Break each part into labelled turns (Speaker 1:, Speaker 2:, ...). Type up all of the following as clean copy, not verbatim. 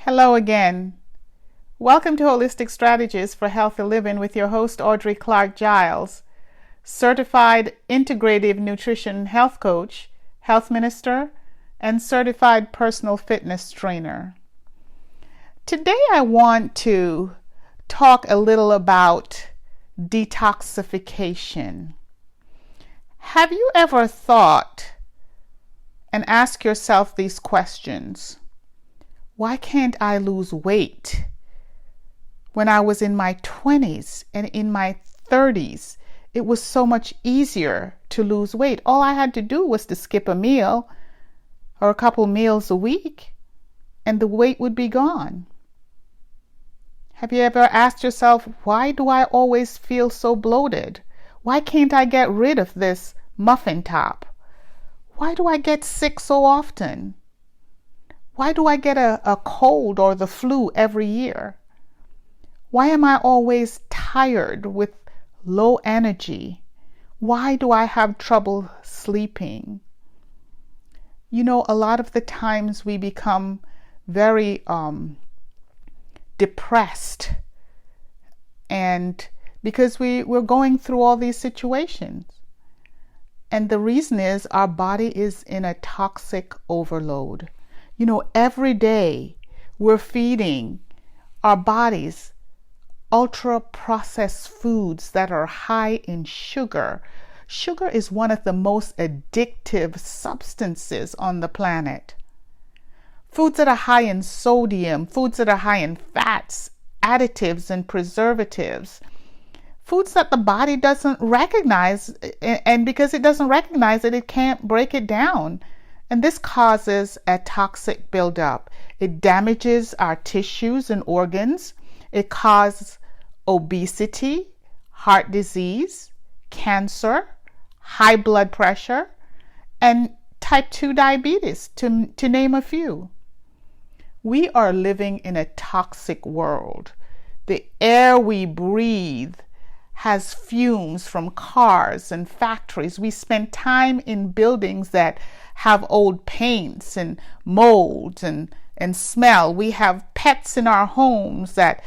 Speaker 1: Hello again. Welcome to Holistic Strategies for Healthy Living with your host, Audrey Clark Giles, certified integrative nutrition health coach, health minister, and certified personal fitness trainer. Today I want to talk a little about detoxification. Have you ever thought and asked yourself these questions? Why can't I lose weight? When I was in my 20s and in my 30s, it was so much easier to lose weight. All I had to do was to skip a meal or a couple meals a week, and the weight would be gone. Have you ever asked yourself, why do I always feel so bloated? Why can't I get rid of this muffin top? Why do I get sick so often? Why do I get a cold or the flu every year? Why am I always tired with low energy? Why do I have trouble sleeping? You know, a lot of the times we become very depressed, and because we're going through all these situations. And the reason is our body is in a toxic overload. You know, every day we're feeding our bodies ultra-processed foods that are high in sugar. Sugar is one of the most addictive substances on the planet. Foods that are high in sodium, foods that are high in fats, additives, and preservatives. Foods that the body doesn't recognize, and because it doesn't recognize it, it can't break it down. And this causes a toxic buildup. It damages our tissues and organs. It causes obesity, heart disease, cancer, high blood pressure, and type 2 diabetes, to name a few. We are living in a toxic world. The air we breathe has fumes from cars and factories. We spend time in buildings that have old paints and molds and smell. We have pets in our homes that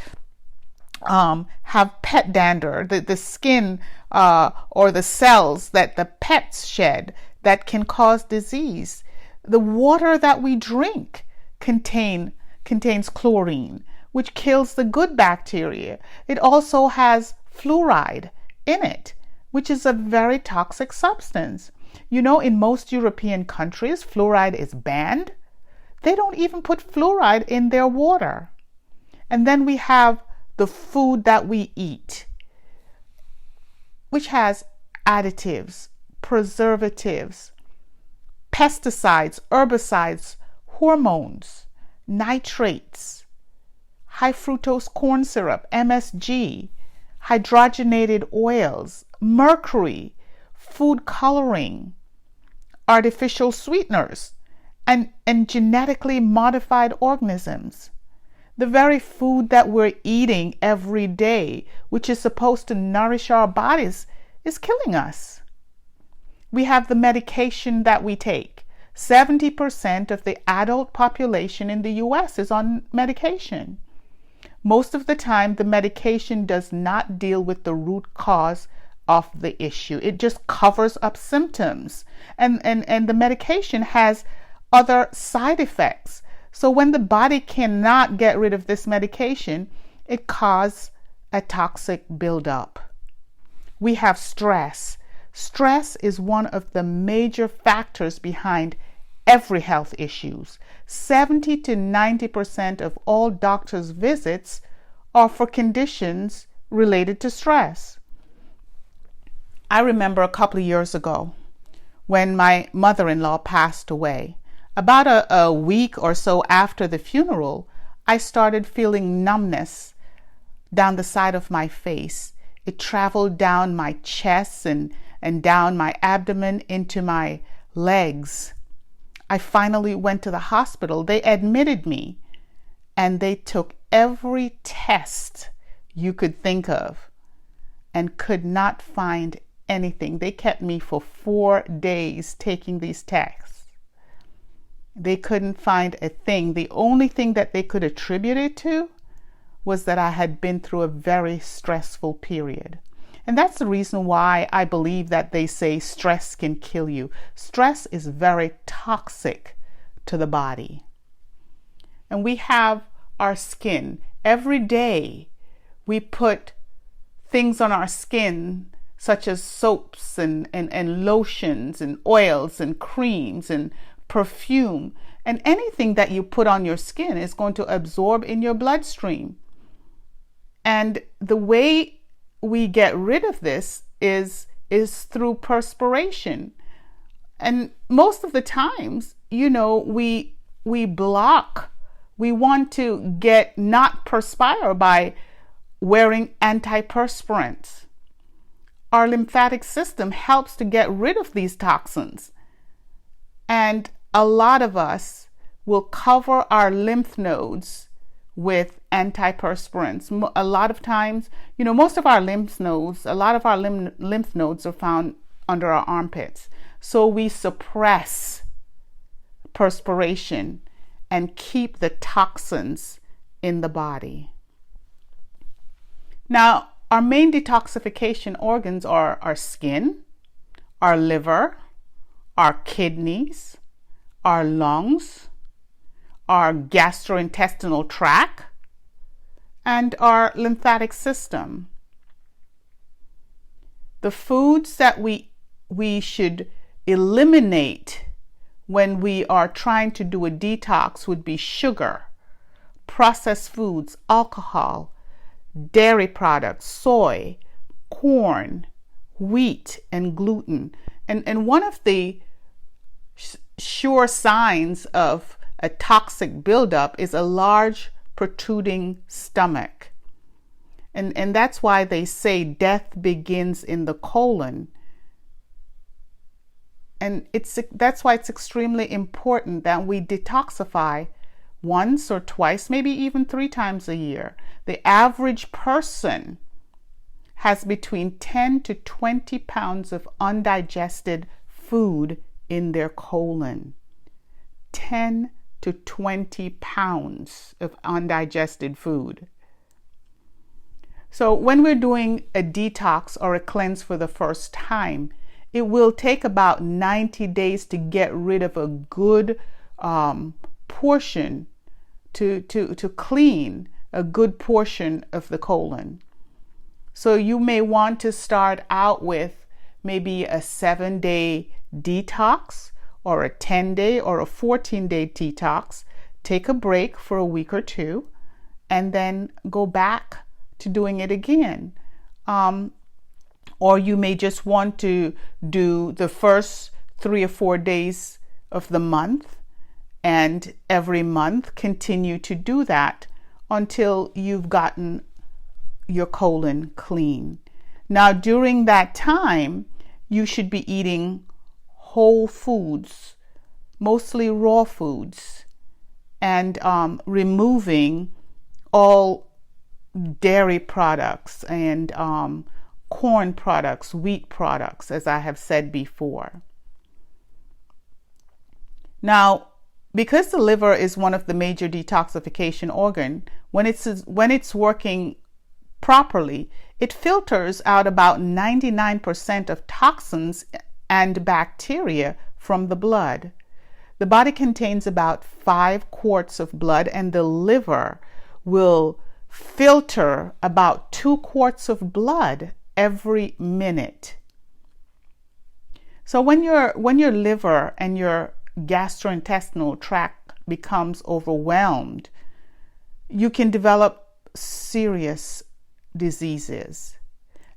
Speaker 1: have pet dander, the skin or the cells that the pets shed that can cause disease. The water that we drink contains chlorine, which kills the good bacteria. It also has fluoride in it, which is a very toxic substance. You know, in most European countries, fluoride is banned. They don't even put fluoride in their water. And then we have the food that we eat, which has additives, preservatives, pesticides, herbicides, hormones, nitrates, high fructose corn syrup, MSG, hydrogenated oils, mercury, food coloring, artificial sweeteners, and genetically modified organisms. The very food that we're eating every day, which is supposed to nourish our bodies, is killing us. We have the medication that we take. 70% of the adult population in the US is on medication. Most of the time, the medication does not deal with the root cause of the issue. It just covers up symptoms. And the medication has other side effects. So when the body cannot get rid of this medication, it causes a toxic buildup. We have stress. Stress is one of the major factors behind every health issues. 70 to 90% of all doctors' visits are for conditions related to stress. I remember a couple of years ago when my mother-in-law passed away. About a week or so after the funeral, I started feeling numbness down the side of my face. It traveled down my chest and down my abdomen into my legs. I finally went to the hospital. They admitted me and they took every test you could think of and could not find anything. They kept me for 4 days taking these tests. They couldn't find a thing. The only thing that they could attribute it to was that I had been through a very stressful period. And that's the reason why I believe that they say stress can kill you. Stress is very toxic to the body. And we have our skin. Every day we put things on our skin such as soaps and lotions and oils and creams and perfume. And anything that you put on your skin is going to absorb in your bloodstream. And the way we get rid of this is through perspiration. And most of the times, we block. We want to get not perspire by wearing antiperspirants. Our lymphatic system helps to get rid of these toxins. And a lot of us will cover our lymph nodes with antiperspirants. A lot of times, most of our lymph nodes, a lot of our lymph nodes are found under our armpits. So we suppress perspiration and keep the toxins in the body. Now, our main detoxification organs are our skin, our liver, our kidneys, our lungs, our gastrointestinal tract, and our lymphatic system. The foods that we should eliminate when we are trying to do a detox would be sugar, processed foods, alcohol, dairy products, soy, corn, wheat, and gluten. And one of the sure signs of a toxic buildup is a large protruding stomach. And that's why they say death begins in the colon. And that's why it's extremely important that we detoxify once or twice, maybe even 3 times a year. The average person has between 10 to 20 pounds of undigested food in their colon. 10 to 20 pounds of undigested food. So when we're doing a detox or a cleanse for the first time, it will take about 90 days to get rid of a good portion, to clean a good portion of the colon. So you may want to start out with maybe a 7-day detox or a 10-day or a 14-day detox. Take a break for a week or 2 and then go back to doing it again. Or you may just want to do the first 3 or 4 days of the month, and every month continue to do that until you've gotten your colon clean. Now, during that time, you should be eating whole foods, mostly raw foods, and removing all dairy products and corn products, wheat products, as I have said before. Now, because the liver is one of the major detoxification organs, when it's working properly, it filters out about 99% of toxins and bacteria from the blood. The body contains about 5 quarts of blood, and the liver will filter about 2 quarts of blood every minute. So when your liver and your gastrointestinal tract becomes overwhelmed, you can develop serious diseases.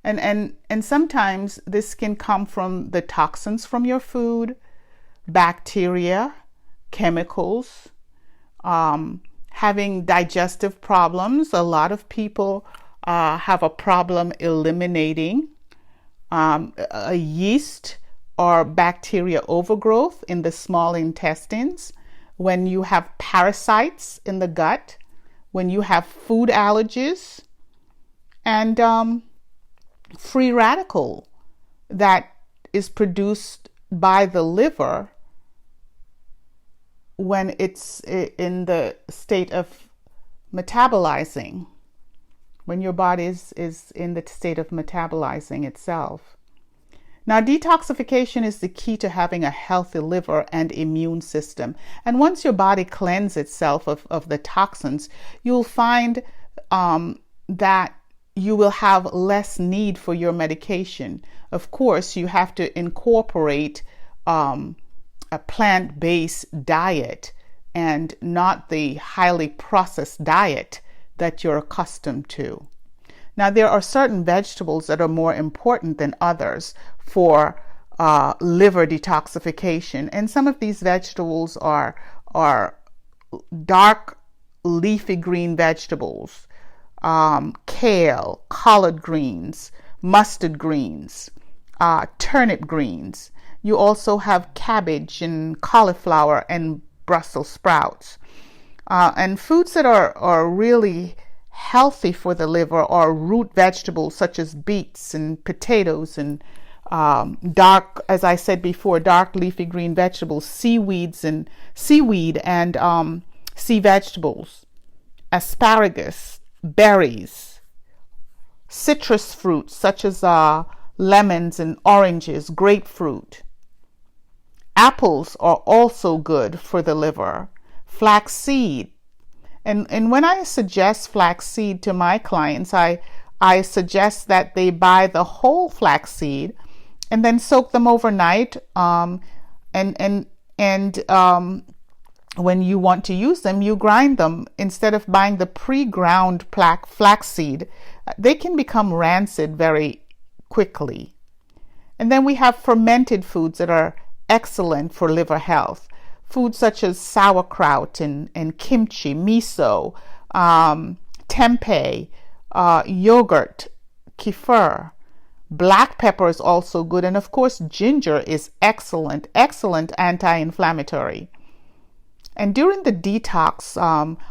Speaker 1: And sometimes this can come from the toxins from your food, bacteria, chemicals, having digestive problems. A lot of people have a problem eliminating a yeast or bacteria overgrowth in the small intestines, when you have parasites in the gut, when you have food allergies, and free radical that is produced by the liver when it's in the state of metabolizing, when your body is in the state of metabolizing itself. Now, detoxification is the key to having a healthy liver and immune system. And once your body cleanses itself of the toxins, you'll find that you will have less need for your medication. Of course, you have to incorporate a plant-based diet and not the highly processed diet that you're accustomed to. Now, there are certain vegetables that are more important than others for liver detoxification. And some of these vegetables are dark leafy green vegetables, kale, collard greens, mustard greens, turnip greens. You also have cabbage and cauliflower and Brussels sprouts. And foods that are really healthy for the liver are root vegetables such as beets and potatoes and dark, as I said before, dark leafy green vegetables, seaweed and sea vegetables, asparagus, berries, citrus fruits such as lemons and oranges, grapefruit. Apples are also good for the liver. Flaxseed. And when I suggest flaxseed to my clients, I suggest that they buy the whole flaxseed and then soak them overnight. And when you want to use them, you grind them instead of buying the pre-ground flaxseed. They can become rancid very quickly. And then we have fermented foods that are excellent for liver health. Foods such as sauerkraut and kimchi, miso, tempeh, yogurt, kefir. Black pepper is also good. And of course, ginger is excellent anti-inflammatory. And during the detox,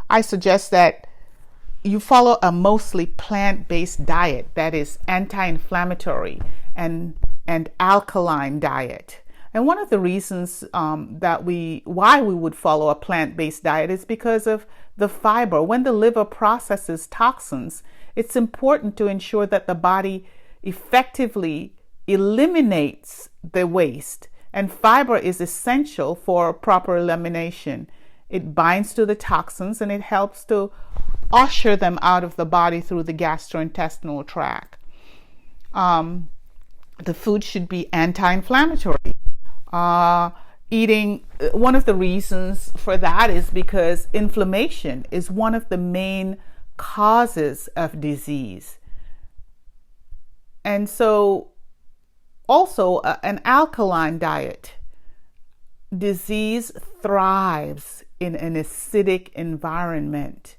Speaker 1: I suggest that you follow a mostly plant-based diet that is anti-inflammatory and alkaline diet. And one of the reasons why we would follow a plant-based diet is because of the fiber. When the liver processes toxins, it's important to ensure that the body effectively eliminates the waste. And fiber is essential for proper elimination. It binds to the toxins and it helps to usher them out of the body through the gastrointestinal tract. The food should be anti-inflammatory. One of the reasons for that is because inflammation is one of the main causes of disease. And so also an alkaline diet. Disease thrives in an acidic environment.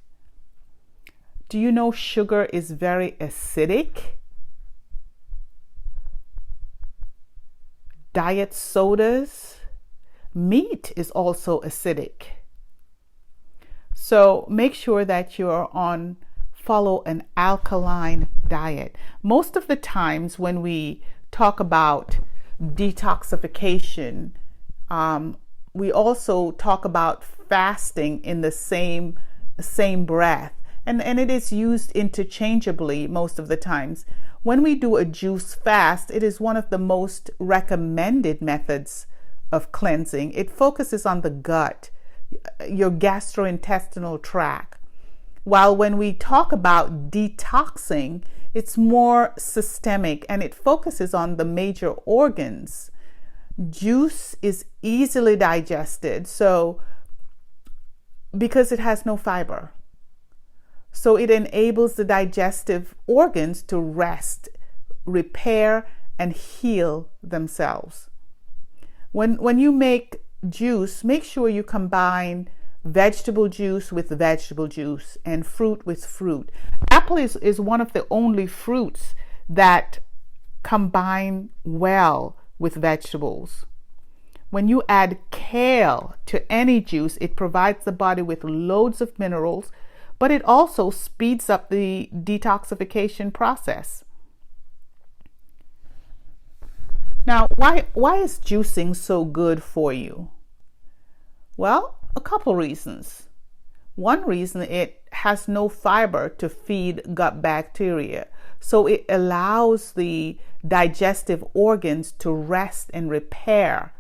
Speaker 1: Do you know sugar is very acidic? Diet sodas, meat is also acidic. So make sure that follow an alkaline diet. Most of the times when we talk about detoxification, we also talk about fasting in the same breath. And it is used interchangeably most of the times. When we do a juice fast, it is one of the most recommended methods of cleansing. It focuses on the gut, your gastrointestinal tract. While when we talk about detoxing, it's more systemic and it focuses on the major organs. Juice is easily digested, so because it has no fiber. So it enables the digestive organs to rest, repair, and heal themselves. When you make juice, make sure you combine vegetable juice with vegetable juice and fruit with fruit. Apple is one of the only fruits that combine well with vegetables. When you add kale to any juice, it provides the body with loads of minerals, but it also speeds up the detoxification process. Now, why is juicing so good for you? Well, A couple reasons. One reason, it has no fiber to feed gut bacteria, so it allows the digestive organs to rest and repair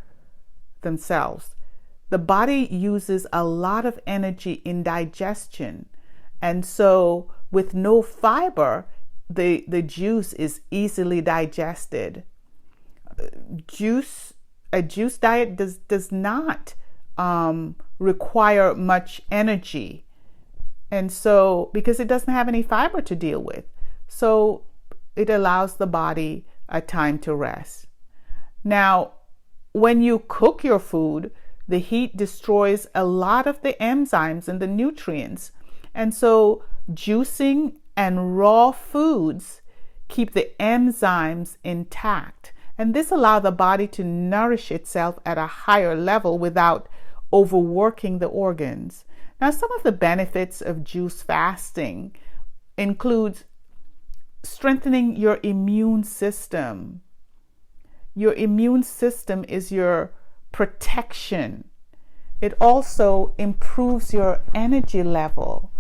Speaker 1: themselves. The body uses a lot of energy in digestion, and so with no fiber, the juice is easily digested. A juice diet does not require much energy, and so because it doesn't have any fiber to deal with, so it allows the body a time to rest. Now, when you cook your food, the heat destroys a lot of the enzymes and the nutrients, and so juicing and raw foods keep the enzymes intact, and this allows the body to nourish itself at a higher level without overworking the organs. Now, some of the benefits of juice fasting include strengthening your immune system. Your immune system is your protection. It also improves your energy level.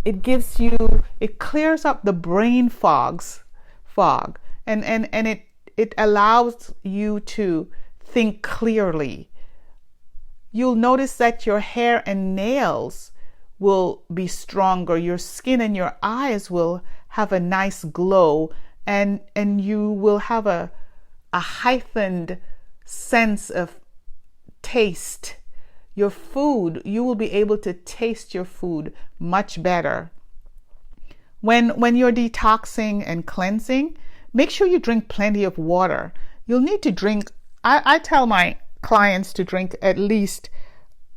Speaker 1: It clears up the brain fog, and it allows you to think clearly. You'll notice that your hair and nails will be stronger. Your skin and your eyes will have a nice glow, and you will have a heightened sense of taste. Your food, you will be able to taste your food much better. When you're detoxing and cleansing, make sure you drink plenty of water. You'll need to drink, I tell my clients to drink at least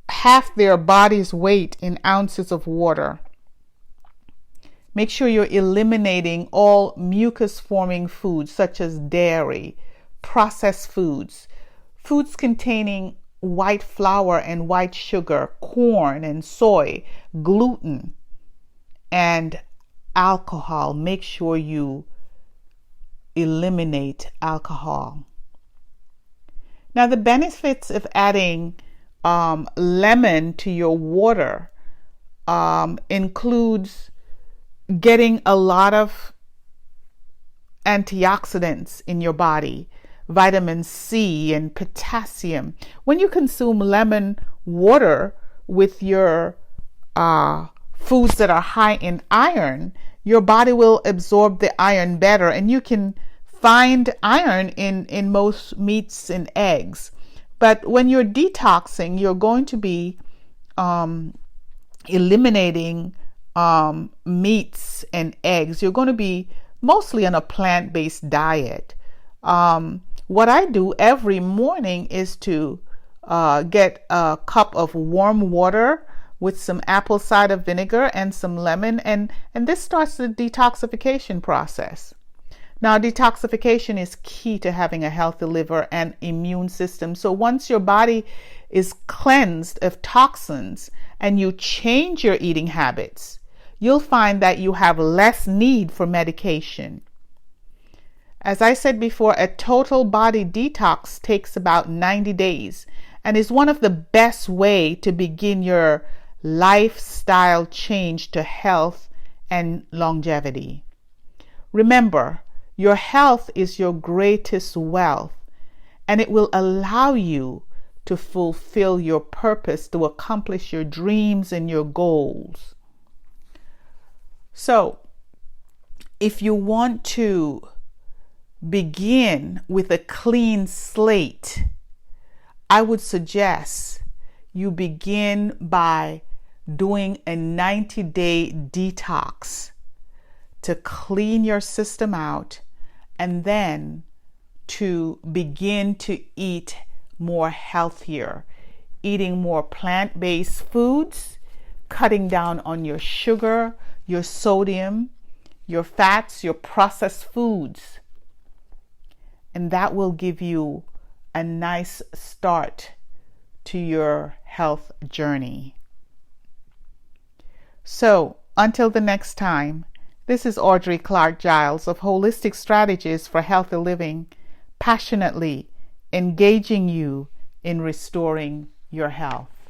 Speaker 1: half their body's weight in ounces of water. Make sure you're eliminating all mucus-forming foods such as dairy, processed foods, foods containing white flour and white sugar, corn and soy, gluten, and alcohol. Make sure you eliminate alcohol. Now, the benefits of adding lemon to your water includes getting a lot of antioxidants in your body, vitamin C and potassium. When you consume lemon water with your foods that are high in iron, your body will absorb the iron better, and you can find iron in most meats and eggs. But when you're detoxing, you're going to be eliminating meats and eggs. You're going to be mostly on a plant-based diet. What I do every morning is to get a cup of warm water with some apple cider vinegar and some lemon, and this starts the detoxification process. Now, detoxification is key to having a healthy liver and immune system. So once your body is cleansed of toxins and you change your eating habits, you'll find that you have less need for medication. As I said before, a total body detox takes about 90 days and is one of the best ways to begin your lifestyle change to health and longevity. Remember, your health is your greatest wealth, and it will allow you to fulfill your purpose, to accomplish your dreams and your goals. So, if you want to begin with a clean slate, I would suggest you begin by doing a 90-day detox to clean your system out, and then to begin to eat more healthier, eating more plant-based foods, cutting down on your sugar, your sodium, your fats, your processed foods. And that will give you a nice start to your health journey. So, until the next time, this is Audrey Clark Giles of Holistic Strategies for Healthy Living, passionately engaging you in restoring your health.